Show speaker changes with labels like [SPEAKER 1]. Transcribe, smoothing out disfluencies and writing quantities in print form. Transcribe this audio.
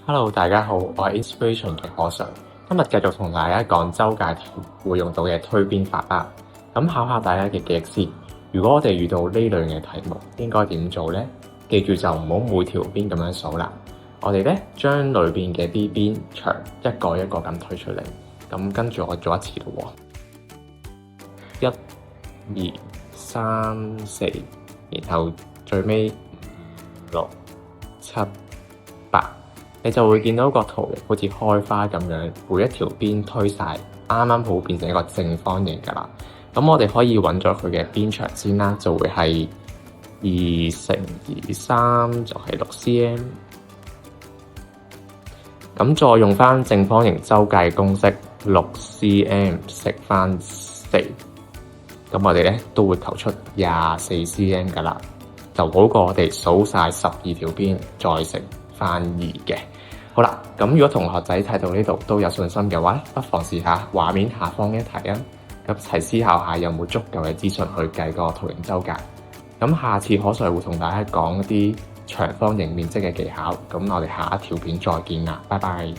[SPEAKER 1] Hello，大家好，我係 Inspiration 嘅可常，今日繼續同大家講周界條會用到嘅推邊法啦。咁考下大家嘅記憶先，如果我哋遇到呢類嘅題目，應該點做呢？記住就唔好每條邊咁樣數啦。我哋咧將裏邊嘅啲邊長一個一個咁推出嚟，咁跟住我做一次咯喎。1、2、3、4，然後最尾5、6、7、8。你就會見到個圖形好似開花咁樣，每一條邊推晒，啱啱好變成一個正方形㗎啦。咁我哋可以揾咗佢嘅邊長先啦，就會係2×3就係6cm。咁再用翻正方形周界公式，6cm 乘翻4，咁我哋咧都會求出24cm 㗎啦，就好過我哋數晒12條邊再乘翻2嘅。好啦，咁如果同學仔睇到呢度都有信心嘅話，不妨試下畫面下方一題啊，咁一齊思考下有冇足夠嘅資訊去計個圖形周界。咁下次可Sir會同大家講一啲長方形面積嘅技巧，咁我哋下一條片再見啦，拜拜。